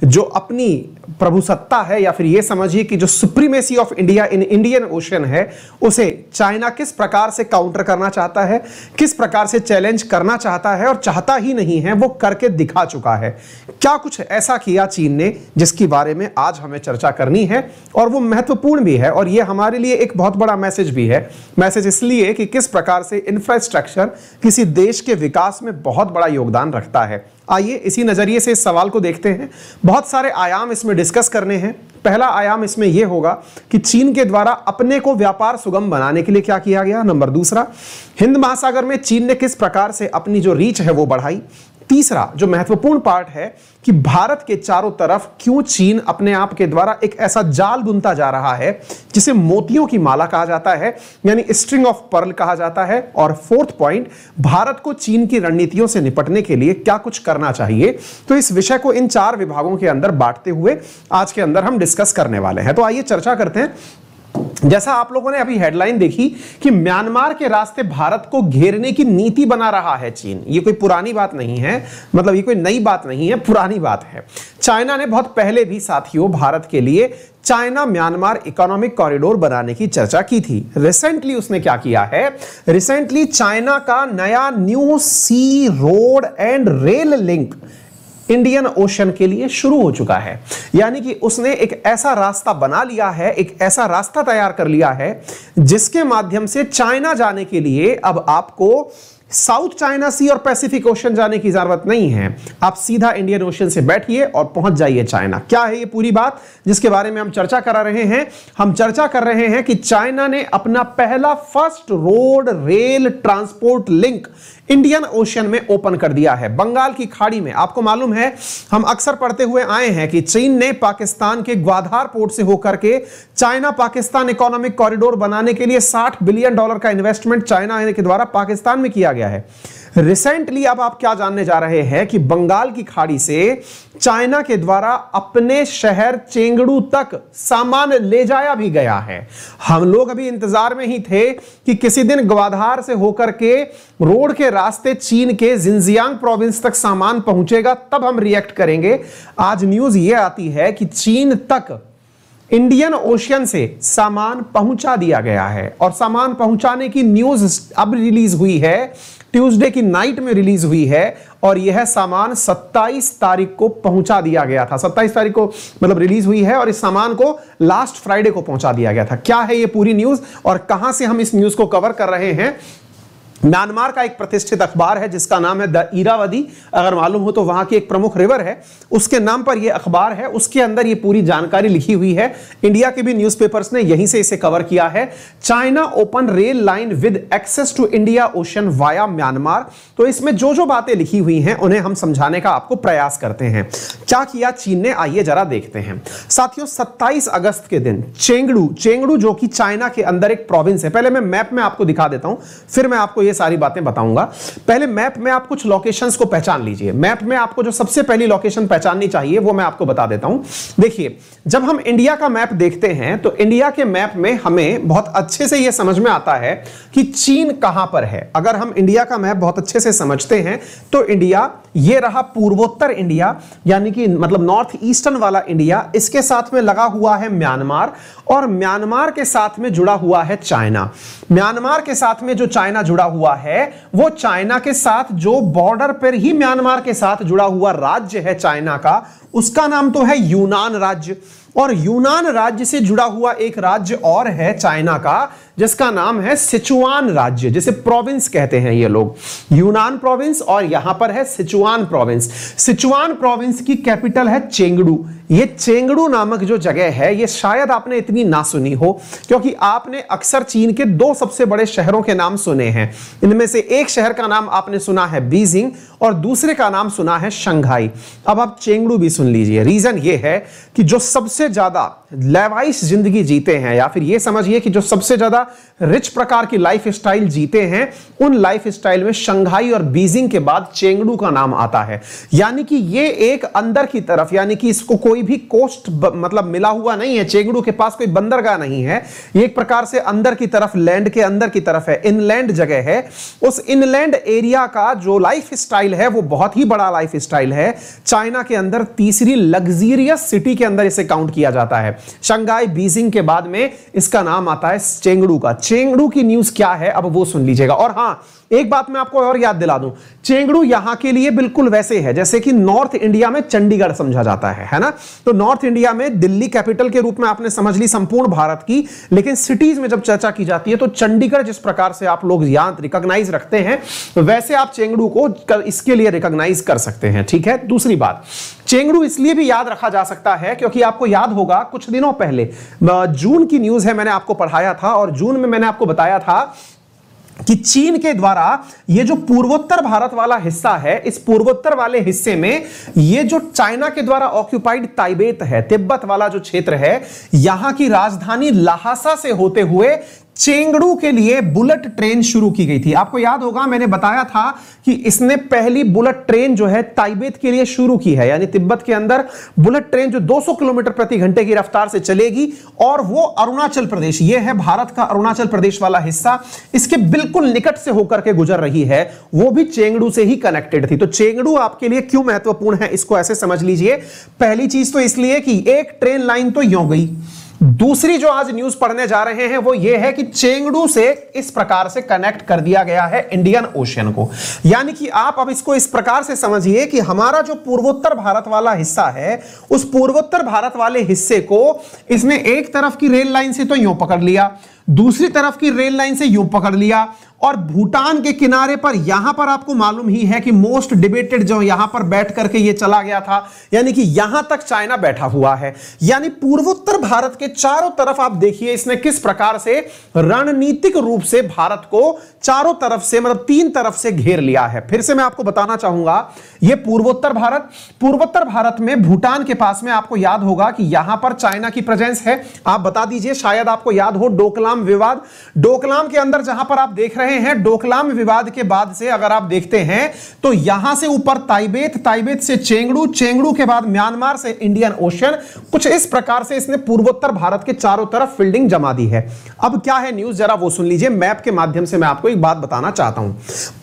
जो अपनी प्रभुसत्ता है, या फिर ये समझिए कि जो supremacy of India in Indian ocean है, उसे चाइना किस प्रकार से काउंटर करना चाहता है, किस प्रकार से चैलेंज करना चाहता है, और चाहता ही नहीं है, वो करके दिखा चुका है। क्या कुछ ऐसा किया चीन ने जिसके बारे में आज हमें चर्चा करनी है, और वो महत्वपूर्ण भी है, और ये हमारे लिए एक बहुत बड़ा मैसेज भी है। मैसेज इसलिए कि किस प्रकार से इंफ्रास्ट्रक्चर किसी देश के विकास में बहुत बड़ा योगदान रखता है। आइए इसी नजरिए से इस सवाल को देखते हैं। बहुत सारे आयाम इसमें डिस्कस करने हैं। पहला आयाम इसमें यह होगा कि चीन के द्वारा अपने को व्यापार सुगम बनाने के लिए क्या किया गया। नंबर दूसरा, हिंद महासागर में चीन ने किस प्रकार से अपनी जो रीच है वो बढ़ाई। तीसरा जो महत्वपूर्ण पार्ट है कि भारत के चारों तरफ क्यों चीन अपने आप के द्वारा एक ऐसा जाल बुनता जा रहा है जिसे मोतियों की माला कहा जाता है, यानी स्ट्रिंग ऑफ पर्ल कहा जाता है। और फोर्थ पॉइंट, भारत को चीन की रणनीतियों से निपटने के लिए क्या कुछ करना चाहिए। तो इस विषय को इन 4 विभागों के अंदर बांटते हुए आज के अंदर हम डिस्कस करने वाले हैं। तो आइए चर्चा करते हैं। जैसा आप लोगों ने अभी हेडलाइन देखी कि म्यांमार के रास्ते भारत को घेरने की नीति बना रहा है चीन। ये कोई पुरानी बात नहीं है, मतलब ये कोई नई बात नहीं है, पुरानी बात है। चाइना ने बहुत पहले भी साथियों भारत के लिए चाइना म्यांमार इकोनॉमिक कॉरिडोर बनाने की चर्चा की थी। रिसेंटली उसने क्या किया है, रिसेंटली चाइना का नया new sea road and rail link Indian ocean के लिए शुरू हो चुका है। यानी कि उसने एक ऐसा रास्ता बना लिया है, एक ऐसा रास्ता तैयार कर लिया है जिसके माध्यम से चाइना जाने के लिए अब आपको साउथ चाइना सी और पैसिफिक ओशन जाने की जरूरत नहीं है। आप सीधा इंडियन ओशन से बैठिए और पहुंच जाइए चाइना। क्या है ये पूरी बात जिसके बारे में हम चर्चा करा रहे हैं? हम चर्चा कर रहे हैं कि चाइना ने अपना पहला first road rail transport link Indian ocean में ओपन कर दिया है, बंगाल की खाड़ी में। आपको मालूम है, हम अक्सर पढ़ते हुए आए हैं कि चीन ने पाकिस्तान के ग्वादर पोर्ट से होकर के चाइना पाकिस्तान इकोनॉमिक कॉरिडोर बनाने के लिए $60 बिलियन का इन्वेस्टमेंट चाइना के द्वारा पाकिस्तान में किया गया है। रिसेंटली अब आप क्या जानने जा रहे हैं कि बंगाल की खाड़ी से चाइना के द्वारा अपने शहर चेंगडू तक सामान ले जाया भी गया है। हम लोग अभी इंतजार में ही थे कि किसी दिन ग्वादर से होकर के रोड के रास्ते चीन के जिनजियांग प्रोविंस तक सामान पहुंचेगा, तब हम रिएक्ट करेंगे। आज न्यूज यह आती है कि चीन तक इंडियन ओशन से सामान पहुंचा दिया गया है, और सामान पहुंचाने की न्यूज अब रिलीज हुई है, ट्यूसडे की नाइट में रिलीज हुई है, और यह सामान 27 तारीख को पहुंचा दिया गया था। 27 तारीख को मतलब रिलीज हुई है, और इस सामान को लास्ट फ्राइडे को पहुंचा दिया गया था। क्या है ये पूरी न्यूज और कहां से हम इस न्यूज को कवर कर रहे हैं? म्यांमार का एक प्रतिष्ठित अखबार है जिसका नाम है द इरावदी, अगर मालूम हो तो वहां की एक प्रमुख रिवर है, उसके नाम पर यह अखबार है। उसके अंदर यह पूरी जानकारी लिखी हुई है। इंडिया के भी न्यूज़पेपर्स ने यहीं से इसे कवर किया है। China open rail line with access to India ocean via Myanmar. तो इसमें जो जो बातें लिखी हुई हैं उन्हें हम समझाने का आपको प्रयास करते हैं। क्या किया चीन ने, आइए जरा देखते हैं। साथियों 27 अगस्त के दिन चेंगडू जो कि चाइना के अंदर एक प्रोविंस है, पहले मैं मैप में आपको दिखा देता हूं, फिर मैं आपको सारी बातें बताऊंगा। पहले मैप में आप कुछ लोकेशंस को पहचान लीजिए। मैप में आपको जो सबसे पहली लोकेशन पहचाननी चाहिए वो मैं आपको बता देता हूं। देखिए, जब हम इंडिया का मैप देखते हैं तो इंडिया के मैप में हमें बहुत अच्छे से यह समझ में आता है कि चीन कहां पर है। अगर हम इंडिया का मैप बहुत अच्छे से समझते हैं तो इंडिया ये रहा, पूर्वोत्तर इंडिया यानी कि मतलब नॉर्थ ईस्टर्न वाला इंडिया, इसके साथ में लगा हुआ है म्यांमार, और म्यांमार के साथ में जुड़ा हुआ है चाइना। म्यांमार के साथ में जो चाइना जुड़ा हुआ है वो चाइना के साथ जो बॉर्डर पर ही म्यांमार के साथ जुड़ा हुआ राज्य है चाइना का, उसका नाम तो है यूनान राज्य। और यूनान राज्य से जुड़ा हुआ एक राज्य और है चाइना का जिसका नाम है सिचुआन राज्य, जिसे प्रोविंस कहते हैं ये लोग। यूनान प्रोविंस और यहां पर है सिचुआन प्रोविंस। सिचुआन प्रोविंस की कैपिटल है चेंगडू। ये चेंगडू नामक जो जगह है ये शायद आपने इतनी ना सुनी हो, क्योंकि आपने अक्सर चीन के 2 सबसे बड़े शहरों के नाम सुने हैं। इनमें से एक शहर का नाम आपने सुना है बीजिंग और दूसरे का नाम सुना है शंघाई। अब आप चेंगडू भी सुन लीजिए। रीजन ये है कि जो सबसे ज्यादा लेवाइश जिंदगी जीते हैं, या फिर ये समझिए कि जो सबसे ज्यादा रिच प्रकार की लाइफ स्टाइल जीते हैं, उन लाइफ स्टाइल में शंघाई और बीजिंग के बाद चेंगडू का नाम आता है। यानी कि ये एक अंदर की तरफ, यानी कि इसको कोई भी कोस्ट मतलब मिला हुआ नहीं है। चेंगडू के पास कोई बंदरगाह नहीं है, ये एक प्रकार से अंदर की तरफ, लैंड के अंदर की तरफ है, इनलैंड जगह है। उस इनलैंड एरिया का जो लाइफ स्टाइल स्टाइल है वो बहुत ही बड़ा लाइफ स्टाइल है। चाइना के अंदर तीसरी लग्जरियस सिटी के अंदर इसे काउंट किया जाता है। शंघाई, बीजिंग के बाद में इसका नाम आता है चेंगडू का। चेंगडू की न्यूज क्या है अब वो सुन लीजिएगा। और हां, एक बात मैं आपको और याद दिला दूं, चेंगडू यहां के लिए बिल्कुल वैसे है जैसे कि नॉर्थ इंडिया में चंडीगढ़ समझा जाता है ना। तो नॉर्थ इंडिया में दिल्ली कैपिटल के रूप में आपने समझ ली संपूर्ण भारत की, लेकिन सिटीज में जब चर्चा की जाती है तो चंडीगढ़ जिस प्रकार से आप लोग यहां रिकॉग्नाइज रखते हैं वैसे आप चेंगडू को इसके लिए रिकॉग्नाइज कर सकते हैं। ठीक है। दूसरी बात, चेंगडू इसलिए भी याद रखा जा सकता है क्योंकि आपको याद होगा कुछ दिनों पहले जून की न्यूज है, मैंने आपको पढ़ाया था और जून में मैंने आपको बताया था कि चीन के द्वारा ये जो पूर्वोत्तर भारत वाला हिस्सा है, इस पूर्वोत्तर वाले हिस्से में ये जो चाइना के द्वारा ऑक्यूपाइड ताइबेत है, तिब्बत वाला जो क्षेत्र है, यहां की राजधानी लहासा से होते हुए चेंगडू के लिए बुलेट ट्रेन शुरू की गई थी। आपको याद होगा मैंने बताया था कि इसने पहली बुलेट ट्रेन जो है ताइबेत के लिए शुरू की है, यानी तिब्बत के अंदर बुलेट ट्रेन जो 200 किलोमीटर प्रति घंटे की रफ्तार से चलेगी और वो अरुणाचल प्रदेश, ये है भारत का अरुणाचल प्रदेश वाला हिस्सा, इसके बिल्कुल निकट से होकर के गुजर रही है, वो भी चेंगडू से ही कनेक्टेड थी। तो चेंगडू आपके लिए क्यों महत्वपूर्ण है इसको ऐसे समझ लीजिए। पहली चीज तो इसलिए कि एक ट्रेन लाइन तो यूं गई, दूसरी जो आज न्यूज पढ़ने जा रहे हैं वो ये है कि चेंगडू से इस प्रकार से कनेक्ट कर दिया गया है इंडियन ओशियन को। यानी कि आप अब इसको इस प्रकार से समझिए कि हमारा जो पूर्वोत्तर भारत वाला हिस्सा है, उस पूर्वोत्तर भारत वाले हिस्से को इसने एक तरफ की रेल लाइन से तो यूं पकड़ लिया, दूसरी तरफ की रेल लाइन से यूं पकड़ लिया, और भूटान के किनारे पर यहां पर आपको मालूम ही है कि मोस्ट डिबेटेड जो यहां पर बैठ करके ये चला गया था, यानी कि यहां तक चाइना बैठा हुआ है। यानी पूर्वोत्तर भारत के चारों तरफ आप देखिए इसने किस प्रकार से रणनीतिक रूप से भारत को चारों तरफ से, मतलब तीन तरफ से घेर लिया है। फिर से मैं आपको बताना चाहूंगा, ये पूर्वोत्तर भारत में भूटान के पास में आपको याद होगा कि यहां पर चाइना की प्रेजेंस है। आप बता दीजिए, शायद आपको याद हो डोकलाम विवाद। डोकलाम के अंदर जहां पर आप देख रहे हैं, डोकलाम विवाद के बाद से अगर आप देखते हैं तो यहां से ऊपर ताइबेत, ताइबेत से चेंगडू, चेंगडू के बाद म्यांमार से इंडियन ओशियन, कुछ इस प्रकार से इसने पूर्वोत्तर भारत के चारों तरफ फील्डिंग जमा दी है। अब क्या है न्यूज, जरा वो सुन लीजिए। मैप के माध्यम से मैं आपको एक बात बताना चाहता हूं।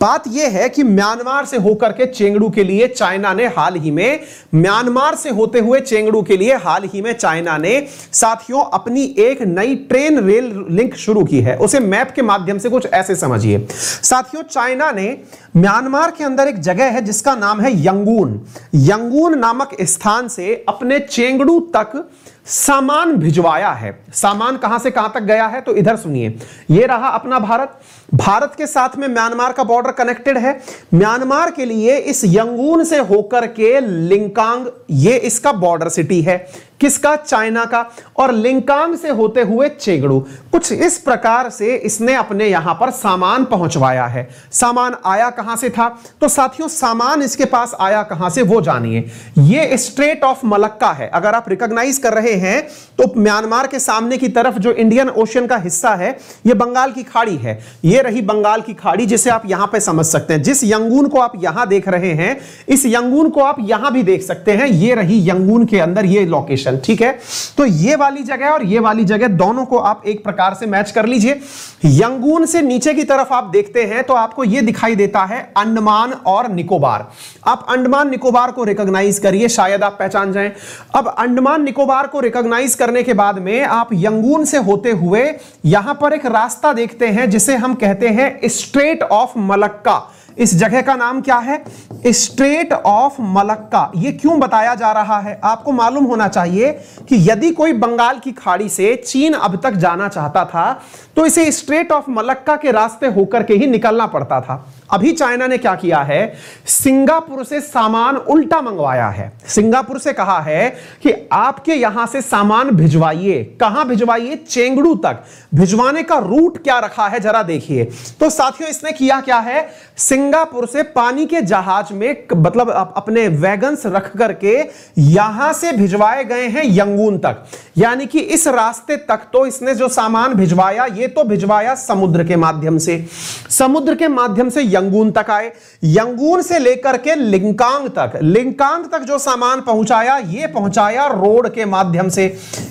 बात यह है कि म्यांमार से होकर के चेंगडू के लिए चाइना ने हाल ही में, म्यांमार से होते हुए चेंगडू के लिए हाल ही में चाइना ने साथियों अपनी एक नई ट्रेन रेल लिंक शुरू की है। उसे मैप के माध्यम से कुछ ऐसे समझिए साथियों। चाइना ने म्यांमार के अंदर एक जगह है जिसका नाम है यंगून। यंगून नामक स्थान से अपने चेंगडू तक सामान भिजवाया है। सामान कहां से कहां तक गया है तो इधर सुनिए, यह रहा अपना भारत, भारत के साथ में म्यांमार का बॉर्डर कनेक्टेड है। म्यांमार के लिए इस यंगून से होकर के लिंकांग, ये इसका बॉर्डर सिटी है, किसका, चाइना का, और लिंकांग से होते हुए चेंगडू। कुछ इस प्रकार से इसने अपने यहां पर सामान पहुंचवाया है। सामान आया कहां से था तो साथियों, सामान इसके पास आया कहां से वो जानिए। ये स्ट्रेट ऑफ मलक्का है। अगर आप रिकॉग्नाइज कर रहे हैं तो म्यांमार के सामने की तरफ जो इंडियन ओशियन का हिस्सा है, यह बंगाल की खाड़ी है। यह रही बंगाल की खाड़ी, जिसे आप यहां पे समझ सकते हैं। जिस यंगून को आप यहां देख रहे हैं, इस यंगून को आप यहां भी देख सकते हैं। यह रही यंगून के अंदर ये लोकेशन, ठीक है। तो ये वाली जगह और ये वाली जगह दोनों को आप एक प्रकार से मैच कर लीजिए। यंगून से नीचे की तरफ आप देखते हैं तो आपको यह दिखाई देता है अंडमान और निकोबार। आप अंडमान निकोबार को रिकॉग्नाइज करिए, शायद आप पहचान जाएं। अब अंडमान निकोबार को रिकॉग्नाइज करने के बाद में आप यंगून से होते हुए यहां पर एक रास्ता देखते हैं जिसे हम कहते हैं स्ट्रेट ऑफ मलक्का। इस जगह का नाम क्या है, स्ट्रेट ऑफ मलक्का। यह क्यों बताया जा रहा है, आपको मालूम होना चाहिए कि यदि कोई बंगाल की खाड़ी से चीन अब तक जाना चाहता था तो इसे स्ट्रेट ऑफ मलक्का के रास्ते होकर के ही निकलना पड़ता था। अभी चाइना ने क्या किया है, सिंगापुर से सामान उल्टा मंगवाया है। सिंगापुर से कहा है कि आपके यहां से सामान भिजवाइए। कहां भिजवाइए, चेंगडू तक। भिजवाने का रूट क्या रखा है जरा देखिए। तो साथियों, इसने किया क्या है, सिंगापुर से पानी के जहाज में, मतलब अपने वैगन्स रख करके यहां से भिजवाए गए हैं यंगून तक। यानी कि इस रास्ते तक तो इसने जो सामान भिजवाया, ये तो भिजवाया समुद्र के माध्यम से। समुद्र के माध्यम से यंगून तक आए, यंगून से लेकर के लिंकांग तक, लिंकांग तक जो सामान पहुंचाया ये पहुंचाया रोड के माध्यम से।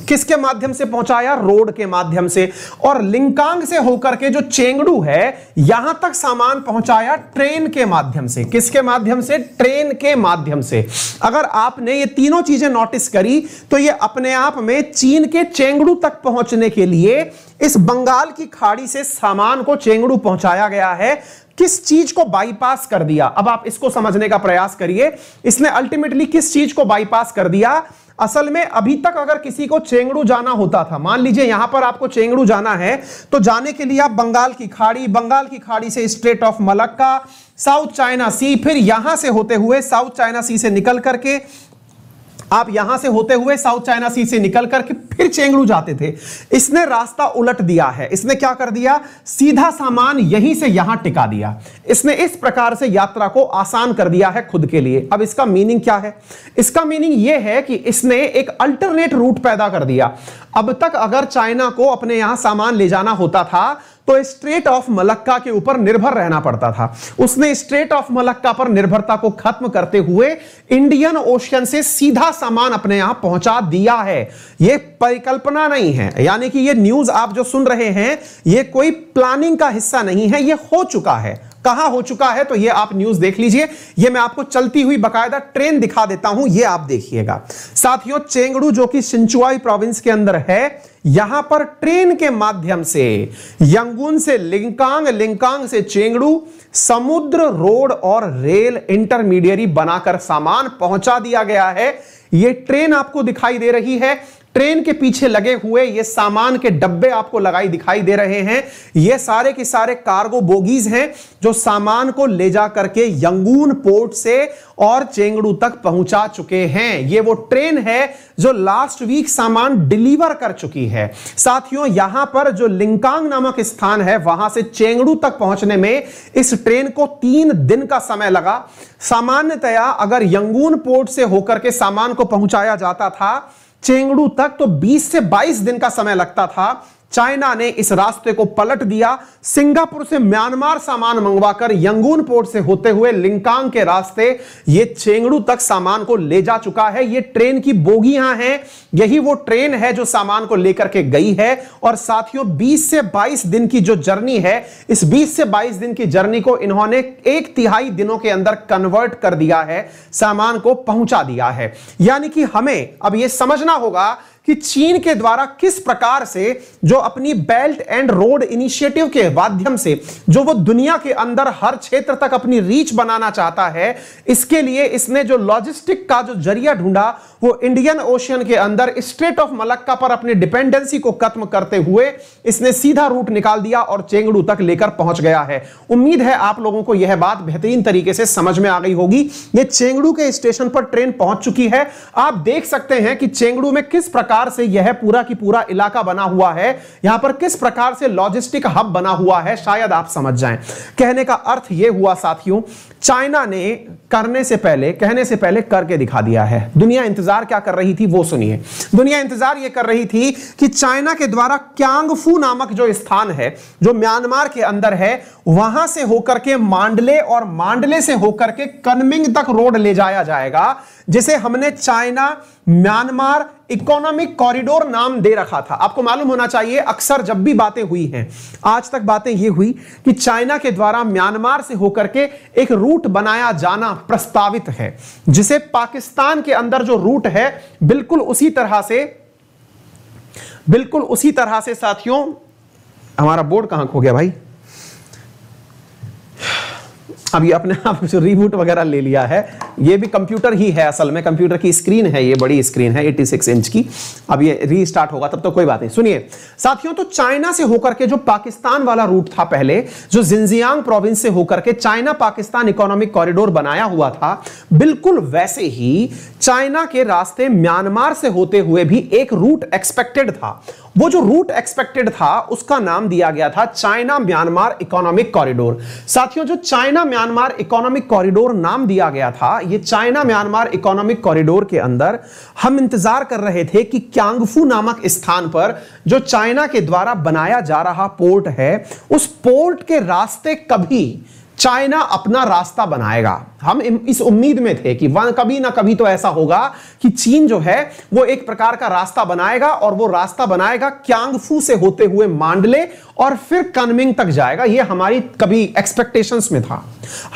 किसके माध्यम से पहुंचाया? रोड के माध्यम से। और लिंकांग से होकर के जो चेंगडू है यहां तक सामान पहुंचाया ट्रेन के माध्यम से। किसके माध्यम से? ट्रेन के माध्यम से। अगर आपने ये तीनों चीजें नोटिस करी तो ये अपने आप में चीन के चेंगडू तक पहुंचने के लिए इस बंगाल की खाड़ी से सामान को चेंगडू पहुंचाया गया है। किस चीज को बाईपास कर दिया? अब आप इसको समझने का प्रयास करिए, इसने अल्टीमेटली किस चीज को बाईपास कर दिया? असल में अभी तक अगर किसी को चेंगडू जाना होता था, मान लीजिए यहां पर आपको चेंगडू जाना है, तो जाने के लिए आप बंगाल की खाड़ी से strait of Malacca, South China Sea, फिर यहां से होते हुए साउथ चाइना सी से निकल करके आप यहां से होते हुए साउथ चाइना सी से निकल करके फिर चेंगडू जाते थे। इसने रास्ता उलट दिया है। इसने क्या कर दिया? सीधा सामान यहीं से यहां टिका दिया। इसने इस प्रकार से यात्रा को आसान कर दिया है खुद के लिए। अब इसका मीनिंग क्या है? इसका मीनिंग यह है कि इसने एक अल्टरनेट रूट पैदा कर दिया। अब तक अगर चाइना को अपने यहां सामान ले जाना होता था तो स्ट्रेट ऑफ मलक्का के ऊपर निर्भर रहना पड़ता था। उसने स्ट्रेट ऑफ मलक्का पर निर्भरता को खत्म करते हुए इंडियन ओशियन से सीधा सामान अपने यहां पहुंचा दिया है। यह परिकल्पना नहीं है, यानी कि यह न्यूज आप जो सुन रहे हैं यह कोई प्लानिंग का हिस्सा नहीं है, यह हो चुका है। कहां हो चुका है? तो ये आप न्यूज देख लीजिए। ये मैं आपको चलती हुई बकायदा ट्रेन दिखा देता हूं, ये आप देखिएगा। साथियों, चेंगडू जो कि सिंचुआई प्रोविंस के अंदर है, यहां पर ट्रेन के माध्यम से यंगून से लिंकांग, लिंकांग से चेंगडू समुद्र, रोड और रेल इंटरमीडियरी बनाकर सामान पहुंचा दिया गया है। ये ट्रेन आपको दिखाई दे रही है। ट्रेन के पीछे लगे हुए ये सामान के डब्बे आपको लगाई दिखाई दे रहे हैं। ये सारे के सारे कार्गो बोगीज हैं जो सामान को ले जा करके यंगून पोर्ट से और चेंगडू तक पहुंचा चुके हैं। ये वो ट्रेन है जो लास्ट वीक सामान डिलीवर कर चुकी है। साथियों, यहां पर जो लिंकांग नामक स्थान है वहां से चेंगडू तक पहुंचने में इस ट्रेन को 3 दिन का समय लगा। सामान्यतया अगर यंगून पोर्ट से होकर के सामान को पहुंचाया जाता था चेंगडू तक तो 20 से 22 दिन का समय लगता था। चाइना ने इस रास्ते को पलट दिया। सिंगापुर से म्यांमार सामान मंगवाकर यंगून पोर्ट से होते हुए लिंकांग के रास्ते ये चेंगडू तक सामान को ले जा चुका है। ये ट्रेन की बोगियां हैं, यही वो ट्रेन है जो सामान को लेकर के गई है। और साथियों, 20 से 22 दिन की जो जर्नी है, इस 20 से 22 दिन की जर्नी को इन्होंने 1/3 दिनों के अंदर कन्वर्ट कर दिया है, सामान को पहुंचा दिया है। यानी कि हमें अब यह समझना होगा कि चीन के द्वारा किस प्रकार से जो अपनी बेल्ट एंड रोड इनिशिएटिव के माध्यम से जो वो दुनिया के अंदर हर क्षेत्र तक अपनी रीच बनाना चाहता है, इसके लिए इसने जो लॉजिस्टिक का जो जरिया ढूंढा वो इंडियन ओशियन के अंदर स्ट्रेट ऑफ मलक्का पर अपनी डिपेंडेंसी को खत्म करते हुए इसने सीधा रूट निकाल दिया और चेंगडू तक लेकर पहुंच गया है। उम्मीद है आप लोगों को यह बात बेहतरीन तरीके से समझ में आ गई होगी। ये चेंगडू के स्टेशन पर ट्रेन पहुंच चुकी है। आप देख सकते हैं कि चेंगडू में किस प्रकार से यह पूरा की पूरा इलाका बना हुआ है, यहां पर किस प्रकार से लॉजिस्टिक हब बना हुआ है, शायद आप समझ जाएं। कहने का अर्थ यह हुआ साथियों, चाइना ने कहने से पहले करके दिखा दिया है। दुनिया इंतजार क्या कर रही थी वो सुनिए। दुनिया इंतजार यह कर रही थी कि चाइना के द्वारा क्यांगफू नामक जो स्थान है जो म्यांमार के अंदर है, वहां से होकर के मांडले और मांडले से होकर के कनमिंग तक रोड ले जाया जाएगा, जिसे हमने चाइना म्यांमार इकोनॉमिक कॉरिडोर नाम दे रखा था। आपको मालूम होना चाहिए, अक्सर जब भी बातें हुई हैं, आज तक बातें यह हुई कि चाइना के द्वारा म्यांमार से होकर के एक रूट बनाया जाना प्रस्तावित है, जिसे पाकिस्तान के अंदर जो रूट है बिल्कुल उसी तरह से साथियों, हमारा बोर्ड कहां खो गया भाई, अब ये अपने आप जो रीबूट वगैरह ले लिया है, ये भी कंप्यूटर ही है, असल में कंप्यूटर की स्क्रीन है, ये बड़ी स्क्रीन है 86 इंच की। अब ये रीस्टार्ट होगा तब तो कोई बात नहीं। सुनिए साथियों, तो चाइना से होकर के जो पाकिस्तान वाला रूट था पहले, जो जिंजियांग प्रोविंस से होकर के चाइना पाकिस्तान इकोनॉमिक कॉरिडोर बनाया हुआ था, बिल्कुल वैसे ही चाइना के रास्ते म्यांमार से होते हुए भी एक रूट एक्सपेक्टेड था। वो जो रूट एक्सपेक्टेड था उसका नाम दिया गया था चाइना म्यांमार इकोनॉमिक कॉरिडोर। साथियों, जो चाइना म्यांमार इकोनॉमिक कॉरिडोर नाम दिया गया था, ये चाइना म्यांमार इकोनॉमिक कॉरिडोर के अंदर हम इंतजार कर रहे थे कि क्यांगफू नामक स्थान पर जो चाइना के द्वारा बनाया जा रहा पोर्ट है, उस पोर्ट के रास्ते कभी चाइना अपना रास्ता बनाएगा। हम इस उम्मीद में थे कि कभी ना कभी तो ऐसा होगा कि चीन जो है वो एक प्रकार का रास्ता बनाएगा, और वो रास्ता बनाएगा क्यांगफू से होते हुए मांडले और फिर कनमिंग तक जाएगा। ये हमारी कभी एक्सपेक्टेशंस में था,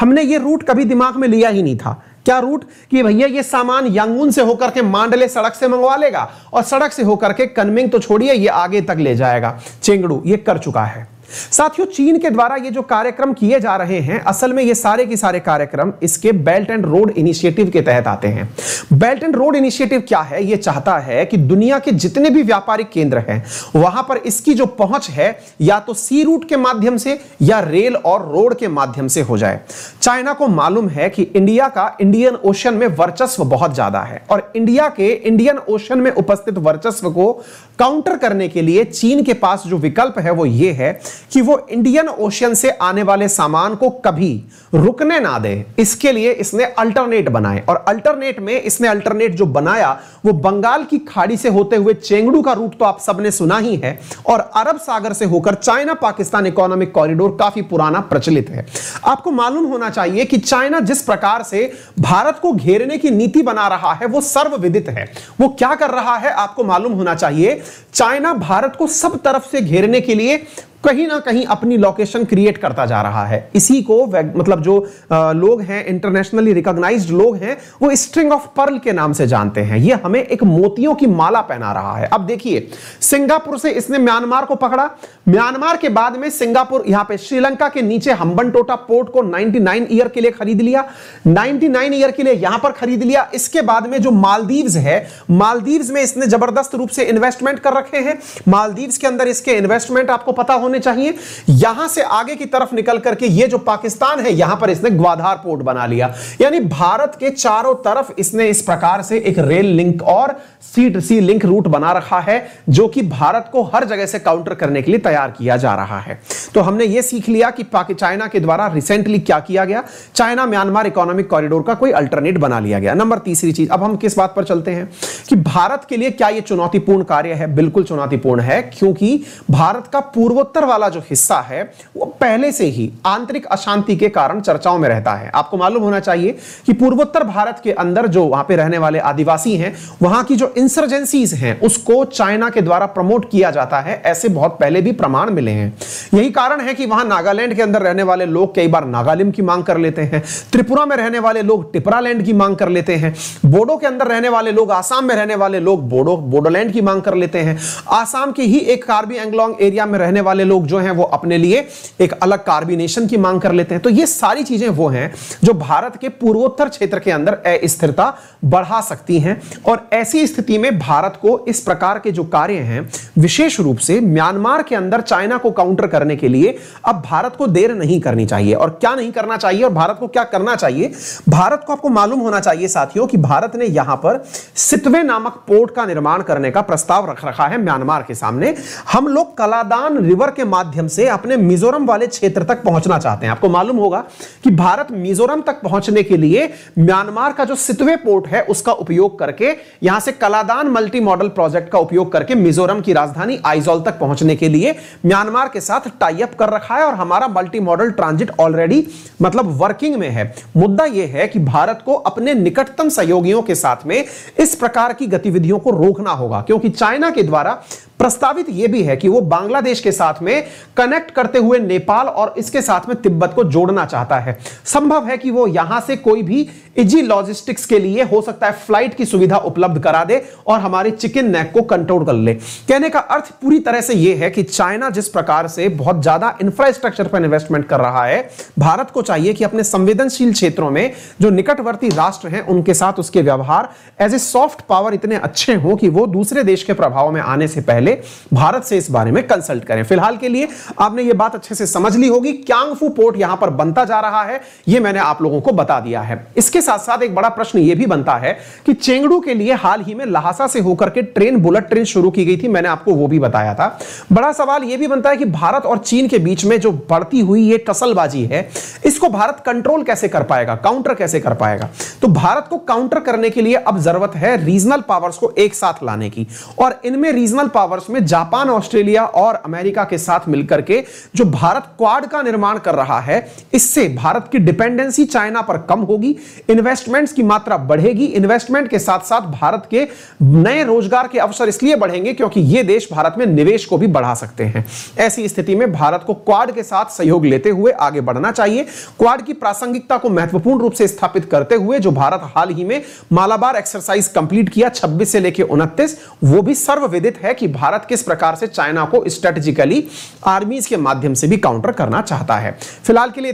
हमने ये रूट कभी दिमाग में लिया ही नहीं था। क्या रूट? कि भैया ये सामान यांगून से होकर के मांडले सड़क से मंगवा लेगा और सड़क से होकर के कनमिंग तो छोड़िए ये आगे तक ले जाएगा। चेंगडू ये कर चुका है। साथियों, चीन के द्वारा ये जो कार्यक्रम किए जा रहे हैं, असल में ये सारे के सारे कार्यक्रम इसके बेल्ट एंड रोड इनिशिएटिव के तहत आते हैं। बेल्ट एंड रोड इनिशिएटिव क्या है? ये चाहता है कि दुनिया के जितने भी व्यापारिक केंद्र हैं वहां पर इसकी जो पहुंच है या तो सी रूट के माध्यम से या रेल और रोड के माध्यम से हो जाए। चाइना को मालूम है कि इंडिया का इंडियन ओशन में वर्चस्व बहुत ज्यादा है, और इंडिया के इंडियन ओशन में उपस्थित वर्चस्व को काउंटर करने के लिए चीन के पास जो विकल्प है वो ये है कि वो इंडियन ओशियन से आने वाले सामान को कभी रुकने ना दे। इसके लिए इसने अल्टरनेट बनाए, और अल्टरनेट में इसने अल्टरनेट जो बनाया वो बंगाल की खाड़ी से होते हुए चेंगडू का रूट तो आप सबने सुना ही है, और अरब सागर से होकर चाइना पाकिस्तान इकोनॉमिक कॉरिडोर काफी पुराना प्रचलित है। आपको मालूम होना चाहिए कि चाइना जिस प्रकार से भारत को घेरने की नीति बना रहा है वो सर्वविदित है। वो क्या कर रहा है आपको मालूम होना चाहिए। चाइना भारत को सब तरफ से घेरने के लिए कहीं ना कहीं अपनी लोकेशन क्रिएट करता जा रहा है। इसी को मतलब जो लोग हैं, इंटरनेशनली रिकॉग्नाइज्ड लोग हैं, वो स्ट्रिंग ऑफ पर्ल के नाम से जानते हैं। ये हमें एक मोतियों की माला पहना रहा है। अब देखिए, सिंगापुर से इसने म्यांमार को पकड़ा, म्यांमार के बाद में सिंगापुर यहां पे श्रीलंका के नीचे हम्बनटोटा पोर्ट को 99 ईयर के लिए खरीद लिया, 99 ईयर के लिए यहां पर खरीद लिया। इसके बाद में जो मालदीव्स है, मालदीव्स में इसने जबरदस्त रूप से इन्वेस्टमेंट कर रखे हैं। मालदीव्स के अंदर इसके इन्वेस्टमेंट आपको पता होने चाहिए। यहां से आगे की तरफ निकल करके ये जो पाकिस्तान है यहां पर इसने ग्वादर पोर्ट बना लिया। यानी भारत के चारों तरफ इसने इस प्रकार से एक रेल लिंक और सी टू सी लिंक रूट बना रखा है, जो कि भारत को हर जगह से काउंटर करने के लिए तैयार किया जा रहा है। तो हमने यह सीख लिया कि चाइना के द्वारा रिसेंटली क्या किया गया, चाइना म्यांमार इकोनॉमिक कॉरिडोर का कोई अल्टरनेट बना लिया गया। नंबर तीसरी चीज, अब हम किस बात पर चलते हैं कि भारत के लिए क्या यह चुनौतीपूर्ण कार्य है? बिल्कुल चुनौतीपूर्ण है, क्योंकि भारत का पूर्वोत्तर वाला जो हिस्सा है वो पहले से ही आंतरिक अशांति के कारण चर्चाओं में रहता है। आपको मालूम होना चाहिए कि पूर्वोत्तर भारत के अंदर जो वहां पे रहने वाले आदिवासी हैं, वहां की जो इंसर्जेंसीज हैं उसको चाइना के द्वारा प्रमोट किया जाता है। ऐसे बहुत पहले भी प्रमाण मिले हैं। यही कारण है कि वहां नागालैंड के अंदर रहने वाले लोग कई बार नागालिम की मांग कर लेते हैं, त्रिपुरा में रहने वाले लोग टिपरालैंड की मांग कर लेते हैं, बोडो के अंदर रहने वाले लोग, आसाम में रहने वाले लोग बोडोलैंड की मांग कर लेते हैं, आसाम के ही एक कार्बी एंगलोंग एरिया में रहने वाले लोग जो हैं वो अपने लिए एक अलग कार्बिनेशन की मांग कर लेते हैं। तो ये सारी चीजें वो हैं जो भारत के पूर्वोत्तर क्षेत्र के अंदर अस्थिरता बढ़ा सकती हैं, और ऐसी स्थिति में भारत को इस प्रकार के जो कार्य हैं, विशेष रूप से म्यांमार के अंदर चाइना को काउंटर करने के लिए अब भारत को देर नहीं करनी चाहिए। और क्या नहीं करना चाहिए और भारत को क्या करना चाहिए? भारत को आपको मालूम होना चाहिए साथियों कि भारत ने यहां पर सितवे नामक पोर्ट का निर्माण करने का प्रस्ताव रख रखा है म्यांमार के सामने। हम लोग कलादान रिवर के माध्यम से अपने मिजोरम वाले क्षेत्र तक पहुंचना चाहते हैं। आपको मालूम होगा कि भारत मिजोरम तक पहुंचने के लिए म्यांमार का जो सितवे पोर्ट है उसका उपयोग करके, यहां से कलादान मल्टी मॉडल प्रोजेक्ट का उपयोग करके मिजोरम की राजधानी आइजोल तक पहुंचने के लिए म्यांमार के साथ टाई अप कर रखा है, और हमारा मल्टी मॉडल ट्रांजिट ऑलरेडी मतलब वर्किंग में है। मुद्दा यह है कि भारत को अपने निकटतम सहयोगियों के साथ में इस प्रकार की गतिविधियों को रोकना होगा, क्योंकि चाइना के द्वारा प्रस्तावित यह भी है कि वो बांग्लादेश के साथ में कनेक्ट करते हुए नेपाल और इसके साथ में तिब्बत को जोड़ना चाहता है। संभव है कि वो यहां से कोई भी इजी लॉजिस्टिक्स के लिए हो सकता है फ्लाइट की सुविधा उपलब्ध करा दे और हमारे चिकन नेक को कंट्रोल कर ले। कहने का अर्थ पूरी तरह से यह है कि चाइना जिस प्रकार से बहुत ज्यादा इंफ्रास्ट्रक्चर पर इन्वेस्टमेंट कर रहा है, भारत को चाहिए कि अपने संवेदनशील क्षेत्रों में जो निकटवर्ती राष्ट्र हैं उनके साथ उसके व्यवहार एज ए सॉफ्ट पावर इतने अच्छे हों कि वो दूसरे देश के प्रभाव में आने से पहले भारत से इस बारे में कंसल्ट करें। फिलहाल के लिए आपने यह बात अच्छे से समझ ली होगी। क्यांगफू पोर्ट यहां पर बनता जा रहा है, यह मैंने आप लोगों को बता दिया है। इसके साथ साथ एक बड़ा प्रश्न यह भी बनता है कि चेंगडू के लिए हाल ही में लहासा से होकर के ट्रेन, बुलेट ट्रेन शुरू की गई थी, मैंने आपको वो भी बताया था। बड़ा सवाल यह भी बनता है कि भारत और चीन के बीच में जो बढ़ती हुई ये टसलबाजी है, इसको भारत कंट्रोल कैसे कर पाएगा, काउंटर कैसे कर पाएगा? तो भारत को काउंटर करने के लिए अब जरूरत है रीजनल पावर्स को एक साथ लाने की, और इनमें रीजनल पावर्स मार्च में जापान, ऑस्ट्रेलिया और अमेरिका के साथ मिलकर के जो भारत क्वाड का निर्माण कर रहा है, इससे भारत की डिपेंडेंसी चाइना पर कम होगी, इन्वेस्टमेंट्स की मात्रा बढ़ेगी। इन्वेस्टमेंट के साथ साथ भारत के नए रोजगार के अवसर इसलिए बढ़ेंगे क्योंकि ये देश भारत में निवेश को भी बढ़ा सकते हैं। ऐसी स्थिति में भारत को क्वाड के साथ सहयोग लेते हुए आगे बढ़ना चाहिए। क्वाड की प्रासंगिकता को महत्वपूर्ण रूप से स्थापित करते हुए जो भारत हाल ही में मालाबार एक्सरसाइज कंप्लीट किया 26 से लेकर 29, वो भी सर्वविदित है कि भारत किस प्रकार से चाइना को स्ट्रेटेजिकली आर्मीज के माध्यम से भी काउंटर करना चाहता है। फिलहाल के लिए